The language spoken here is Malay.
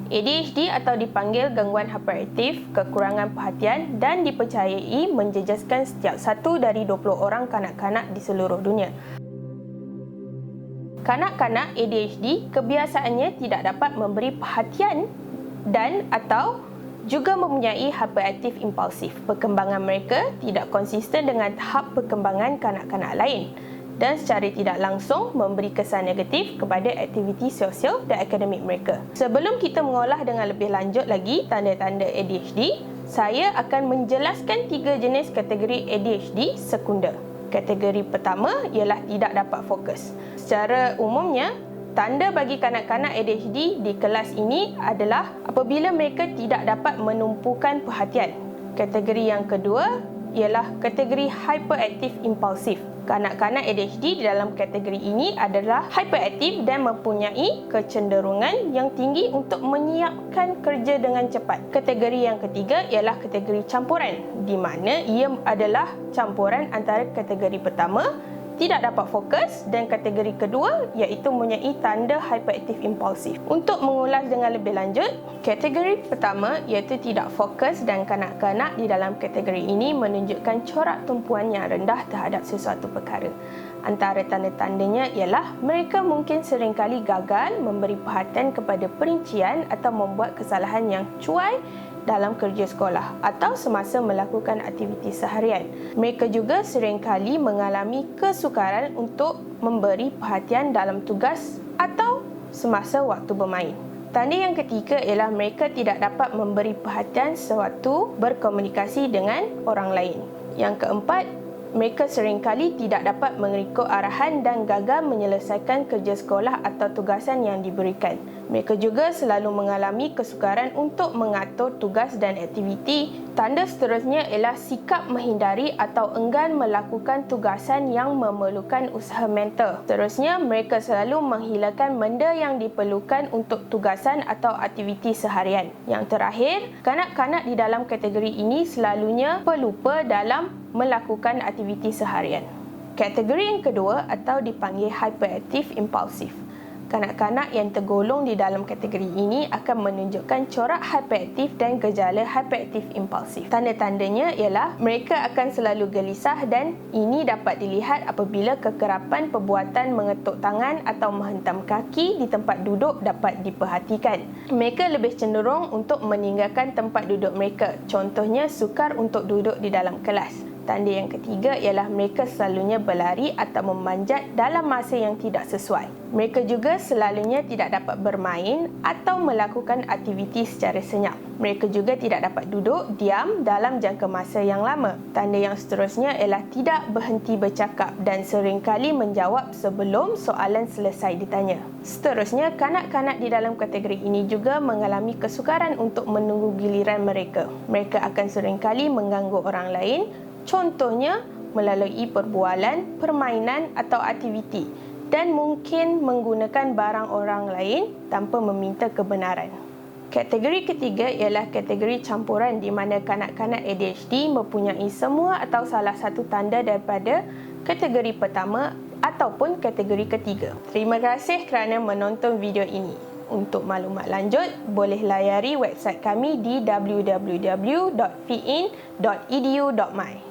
ADHD atau dipanggil gangguan hiperaktif, kekurangan perhatian dan dipercayai menjejaskan setiap 1 dari 20 orang kanak-kanak di seluruh dunia. Kanak-kanak ADHD kebiasaannya tidak dapat memberi perhatian dan atau juga mempunyai hiperaktif impulsif. Perkembangan mereka tidak konsisten dengan tahap perkembangan kanak-kanak lain dan secara tidak langsung memberi kesan negatif kepada aktiviti sosial dan akademik mereka. Sebelum kita mengolah dengan lebih lanjut lagi tanda-tanda ADHD, saya akan menjelaskan 3 jenis kategori ADHD sekunder. Kategori pertama ialah tidak dapat fokus. Secara umumnya, tanda bagi kanak-kanak ADHD di kelas ini adalah apabila mereka tidak dapat menumpukan perhatian. Kategori yang kedua ialah kategori hyperaktif impulsif. Kanak-kanak ADHD di dalam kategori ini adalah hyperaktif dan mempunyai kecenderungan yang tinggi untuk menyiapkan kerja dengan cepat. Kategori yang ketiga ialah kategori campuran, di mana ia adalah campuran antara kategori pertama, tidak dapat fokus, dan kategori kedua iaitu mempunyai tanda hyperaktif impulsif. Untuk mengulas dengan lebih lanjut, kategori pertama iaitu tidak fokus dan kanak-kanak di dalam kategori ini menunjukkan corak tumpuan yang rendah terhadap sesuatu perkara. Antara tanda-tandanya ialah mereka mungkin seringkali gagal memberi perhatian kepada perincian atau membuat kesalahan yang cuai dalam kerja sekolah atau semasa melakukan aktiviti seharian. Mereka juga seringkali mengalami kesukaran untuk memberi perhatian dalam tugas atau semasa waktu bermain. Tanda yang ketiga ialah mereka tidak dapat memberi perhatian sewaktu berkomunikasi dengan orang lain. Yang keempat, mereka seringkali tidak dapat mengikut arahan dan gagal menyelesaikan kerja sekolah atau tugasan yang diberikan. Mereka juga selalu mengalami kesukaran untuk mengatur tugas dan aktiviti. Tanda seterusnya ialah sikap menghindari atau enggan melakukan tugasan yang memerlukan usaha mental. Seterusnya, mereka selalu menghilangkan benda yang diperlukan untuk tugasan atau aktiviti seharian. Yang terakhir, kanak-kanak di dalam kategori ini selalunya pelupa dalam melakukan aktiviti seharian. Kategori yang kedua atau dipanggil hyperaktif impulsif. Kanak-kanak yang tergolong di dalam kategori ini akan menunjukkan corak hyperaktif dan gejala hyperaktif impulsif. Tanda-tandanya ialah mereka akan selalu gelisah dan ini dapat dilihat apabila kekerapan perbuatan mengetuk tangan atau menghentam kaki di tempat duduk dapat diperhatikan. Mereka lebih cenderung untuk meninggalkan tempat duduk mereka. Contohnya, sukar untuk duduk di dalam kelas. Tanda yang ketiga ialah mereka selalunya berlari atau memanjat dalam masa yang tidak sesuai. Mereka juga selalunya tidak dapat bermain atau melakukan aktiviti secara senyap. Mereka juga tidak dapat duduk diam dalam jangka masa yang lama. Tanda yang seterusnya ialah tidak berhenti bercakap dan seringkali menjawab sebelum soalan selesai ditanya. Seterusnya, kanak-kanak di dalam kategori ini juga mengalami kesukaran untuk menunggu giliran mereka. Mereka akan seringkali mengganggu orang lain, contohnya melalui perbualan, permainan atau aktiviti, dan mungkin menggunakan barang orang lain tanpa meminta kebenaran. Kategori ketiga ialah kategori campuran di mana kanak-kanak ADHD mempunyai semua atau salah satu tanda daripada kategori pertama ataupun kategori ketiga. Terima kasih kerana menonton video ini. Untuk maklumat lanjut, boleh layari website kami di www.fin.edu.my.